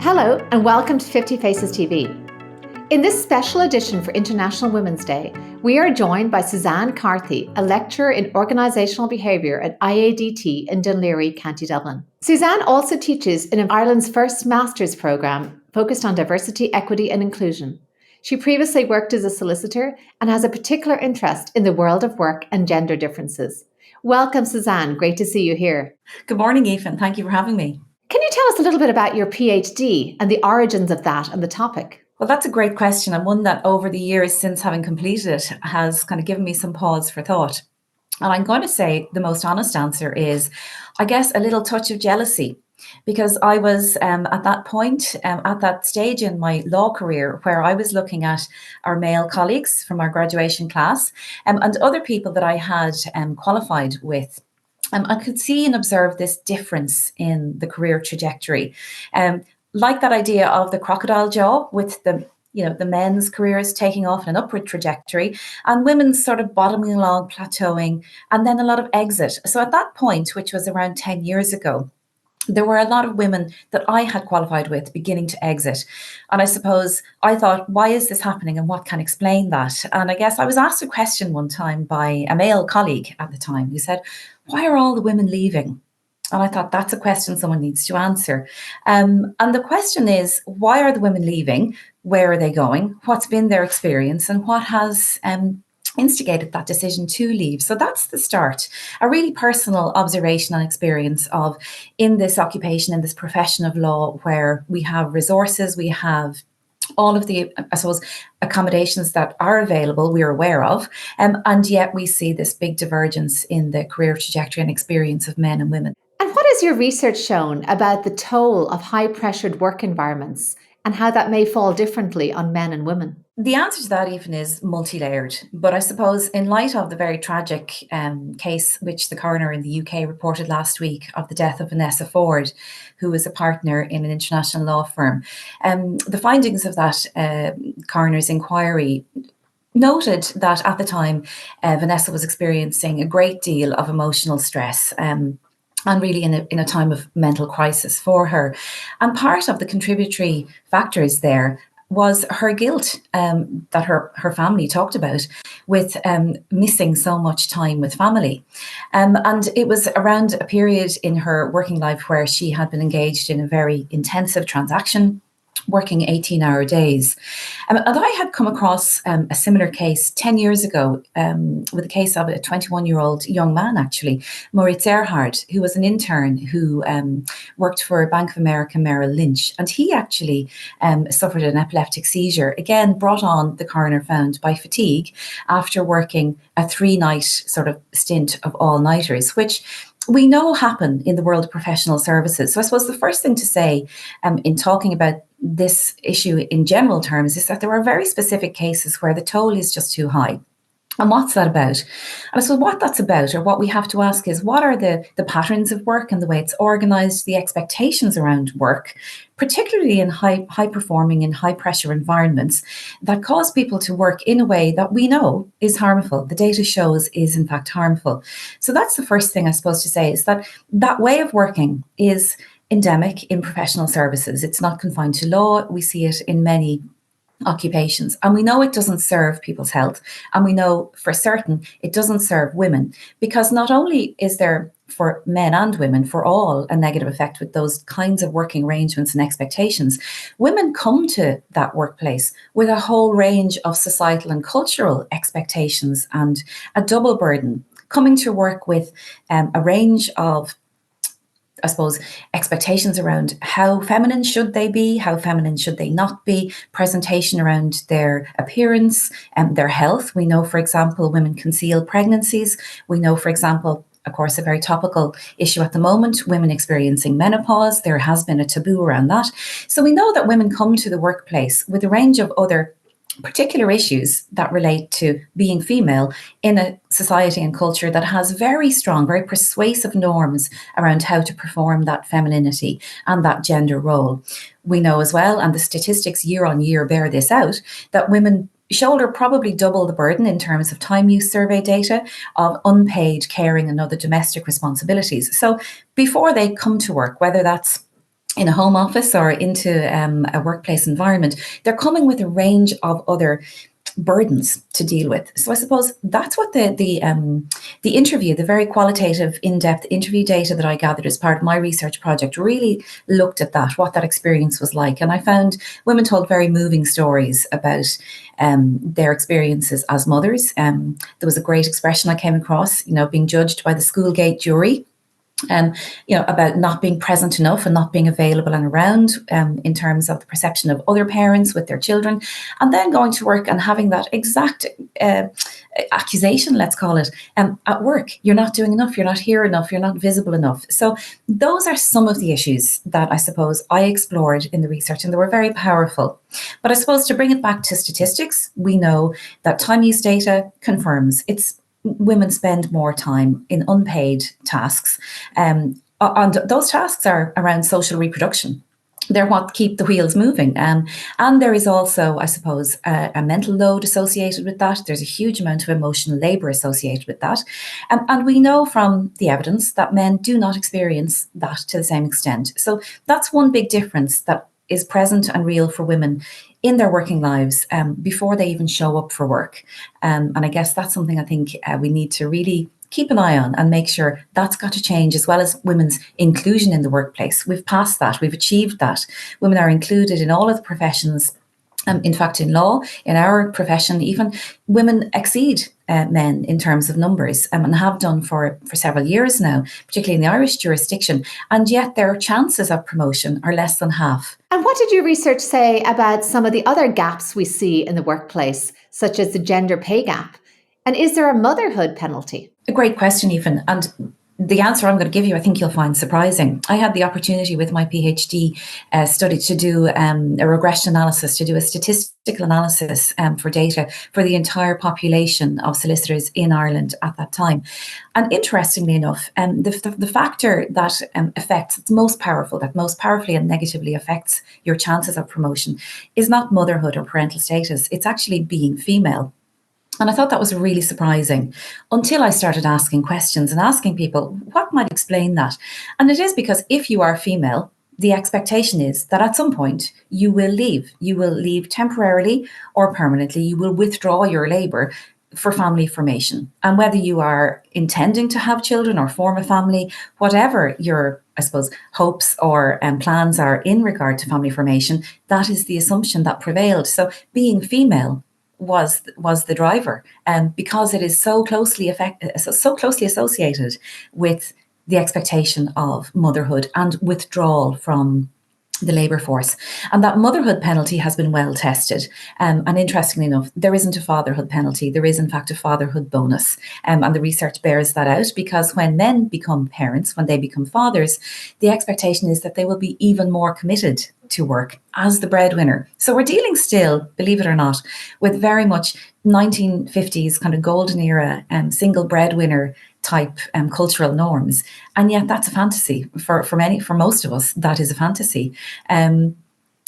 Hello and welcome to 50 Faces TV. In this special edition for International Women's Day, we are joined by Suzanne Carthy, a lecturer in organisational behaviour at IADT in Dunleary, County Dublin. Suzanne also teaches in Ireland's first master's programme focused on diversity, equity and inclusion. She previously worked as a solicitor and has a particular interest in the world of work and gender differences. Welcome, Suzanne. Great to see you here. Good morning, Aoife. Thank you for having me. Can you tell us a little bit about your PhD and the origins of that and the topic? Well, that's a great question, and one that over the years since having completed it has kind of given me some pause for thought. And I'm going to say the most honest answer is, I guess, a little touch of jealousy. Because I was at that point, at that stage in my law career, where I was looking at our male colleagues from our graduation class and other people that I had qualified with. I could see and observe this difference in the career trajectory. Like that idea of the crocodile jaw with the men's careers taking off in an upward trajectory and women's sort of bottoming along, plateauing, and then a lot of exit. So at that point, which was around 10 years ago, there were a lot of women that I had qualified with beginning to exit. And I suppose I thought, why is this happening and what can explain that? And I guess I was asked a question one time by a male colleague at the time who said, why are all the women leaving? And I thought, that's a question someone needs to answer. And the question is, why are the women leaving? Where are they going? What's been their experience? And what has instigated that decision to leave? So that's the start, a really personal observation and experience of in this occupation, in this profession of law, where we have resources, we have all of the, I suppose, accommodations that are available, we're aware of, and yet we see this big divergence in the career trajectory and experience of men and women. And what has your research shown about the toll of high-pressured work environments and how that may fall differently on men and women? The answer to that even is multi-layered, but I suppose in light of the very tragic case which the coroner in the UK reported last week of the death of Vanessa Ford, who was a partner in an international law firm, the findings of that coroner's inquiry noted that at the time Vanessa was experiencing a great deal of emotional stress. And really in a time of mental crisis for her. And part of the contributory factors there was her guilt that her family talked about with missing so much time with family. And it was around a period in her working life where she had been engaged in a very intensive transaction, working 18-hour days. And I had come across a similar case 10 years ago with a case of a 21-year-old young man, actually, Moritz Erhard, who was an intern who worked for Bank of America Merrill Lynch. And he actually suffered an epileptic seizure, again, brought on, the coroner found, by fatigue after working a 3-night sort of stint of all-nighters, which we know happen in the world of professional services. So I suppose the first thing to say in talking about this issue in general terms is that there are very specific cases where the toll is just too high. And what's that about? And so what that's about, or what we have to ask, is what are the patterns of work and the way it's organised, the expectations around work, particularly in high performing and high pressure environments that cause people to work in a way that we know is harmful. The data shows is in fact harmful. So that's the first thing I suppose to say, is that that way of working is endemic in professional services. It's not confined to law. We see it in many occupations, and we know it doesn't serve people's health, and we know for certain it doesn't serve women, because not only is there for men and women, for all, a negative effect with those kinds of working arrangements and expectations, women come to that workplace with a whole range of societal and cultural expectations and a double burden, coming to work with a range of, I suppose, expectations around how feminine should they be, how feminine should they not be, presentation around their appearance and their health. We know, for example, women conceal pregnancies. We know, for example, of course, a very topical issue at the moment, women experiencing menopause. There has been a taboo around that. So we know that women come to the workplace with a range of other particular issues that relate to being female in a society and culture that has very strong, very persuasive norms around how to perform that femininity and that gender role. We know as well, and the statistics year on year bear this out, that women shoulder probably double the burden in terms of time use survey data of unpaid caring and other domestic responsibilities. So before they come to work, whether that's in a home office or into a workplace environment, they're coming with a range of other burdens to deal with. So I suppose that's what the interview, the very qualitative, in-depth interview data that I gathered as part of my research project, really looked at that, what that experience was like. And I found women told very moving stories about their experiences as mothers. There was a great expression I came across, being judged by the school gate jury. About not being present enough and not being available and around in terms of the perception of other parents with their children, and then going to work and having that exact accusation, let's call it, at work. You're not doing enough, you're not here enough, you're not visible enough. So those are some of the issues that I suppose I explored in the research, and they were very powerful. But I suppose to bring it back to statistics, we know that time use data confirms women spend more time in unpaid tasks. And those tasks are around social reproduction. They're what keep the wheels moving. And there is also, I suppose, a mental load associated with that. There's a huge amount of emotional labour associated with that. And we know from the evidence that men do not experience that to the same extent. So that's one big difference that is present and real for women in their working lives before they even show up for work. And I guess that's something I think we need to really keep an eye on and make sure that's got to change, as well as women's inclusion in the workplace. We've passed that, we've achieved that. Women are included in all of the professions. In fact, in law, in our profession, even women exceed men in terms of numbers and have done for several years now, particularly in the Irish jurisdiction. And yet their chances of promotion are less than half. And what did your research say about some of the other gaps we see in the workplace, such as the gender pay gap? And is there a motherhood penalty? A great question, Aoife. And the answer I'm going to give you, I think you'll find surprising. I had the opportunity with my PhD study to do a regression analysis, to do a statistical analysis for data for the entire population of solicitors in Ireland at that time. And interestingly enough, the factor that that's most powerfully and negatively affects your chances of promotion is not motherhood or parental status. It's actually being female. And I thought that was really surprising until I started asking questions and asking people what might explain that. And it is because if you are female, the expectation is that at some point you will leave. You will leave temporarily or permanently. You will withdraw your labour for family formation. And whether you are intending to have children or form a family, whatever your, I suppose, hopes or plans are in regard to family formation, that is the assumption that prevailed. So being female was the driver, because it is so closely associated with the expectation of motherhood and withdrawal from the labour force. And that motherhood penalty has been well tested. And interestingly enough, there isn't a fatherhood penalty. There is, in fact, a fatherhood bonus. And the research bears that out, because when men become parents, when they become fathers, the expectation is that they will be even more committed to work as the breadwinner. So we're dealing still, believe it or not, with very much 1950s kind of golden era single breadwinner type cultural norms. And yet that's a fantasy for most of us. That is a fantasy. And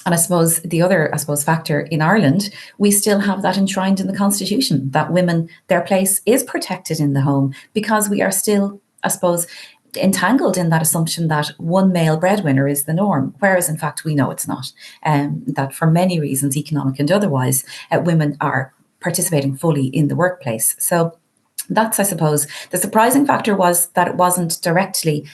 I suppose the other, factor in Ireland, we still have that enshrined in the Constitution, that women, their place is protected in the home, because we are still, entangled in that assumption that one male breadwinner is the norm, whereas in fact we know it's not. That for many reasons, economic and otherwise, women are participating fully in the workplace. So that's, I suppose, the surprising factor was that it wasn't directly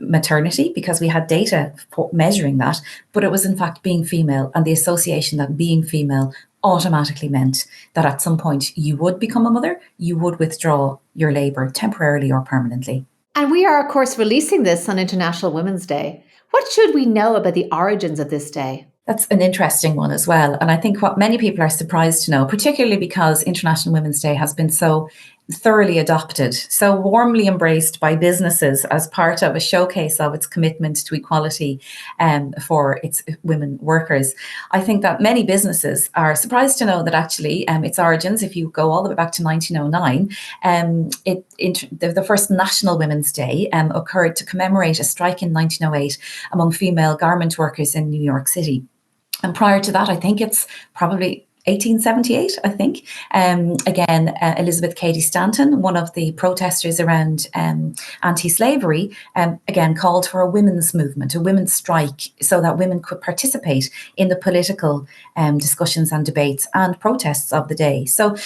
maternity, because we had data for measuring that, but it was in fact being female, and the association that being female automatically meant that at some point you would become a mother, you would withdraw your labour temporarily or permanently. And we are, of course, releasing this on International Women's Day. What should we know about the origins of this day? That's an interesting one as well. And I think what many people are surprised to know, particularly because International Women's Day has been so thoroughly adopted, so warmly embraced by businesses as part of a showcase of its commitment to equality for its women workers. I think that many businesses are surprised to know that actually its origins, if you go all the way back to 1909, the first National Women's Day occurred to commemorate a strike in 1908 among female garment workers in New York City. And prior to that, I think it's probably 1878, I think. Again, Elizabeth Cady Stanton, one of the protesters around anti-slavery, again called for a women's movement, a women's strike, so that women could participate in the political discussions and debates and protests of the day. So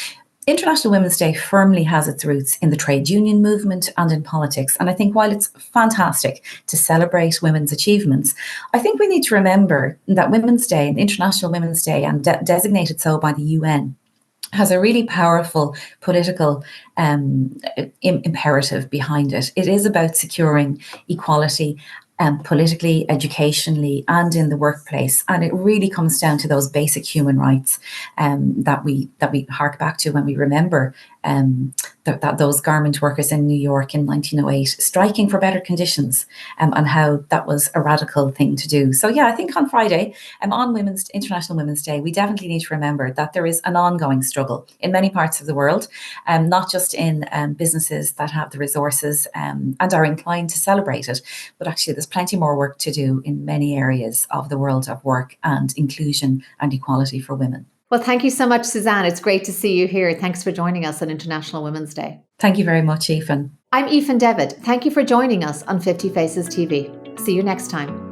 International Women's Day firmly has its roots in the trade union movement and in politics. And I think while it's fantastic to celebrate women's achievements, I think we need to remember that Women's Day, International Women's Day, and designated so by the UN, has a really powerful political imperative behind it. It is about securing equality politically, educationally, and in the workplace. And it really comes down to those basic human rights that we hark back to when we remember that those garment workers in New York in 1908 striking for better conditions, and how that was a radical thing to do. So yeah, I think on Friday, on International Women's Day, we definitely need to remember that there is an ongoing struggle in many parts of the world, not just in businesses that have the resources and are inclined to celebrate it, but actually there's plenty more work to do in many areas of the world of work and inclusion and equality for women. Well, thank you so much, Suzanne. It's great to see you here. Thanks for joining us on International Women's Day. Thank you very much, Aoife. I'm Aoife Devitt. Thank you for joining us on 50 Faces TV. See you next time.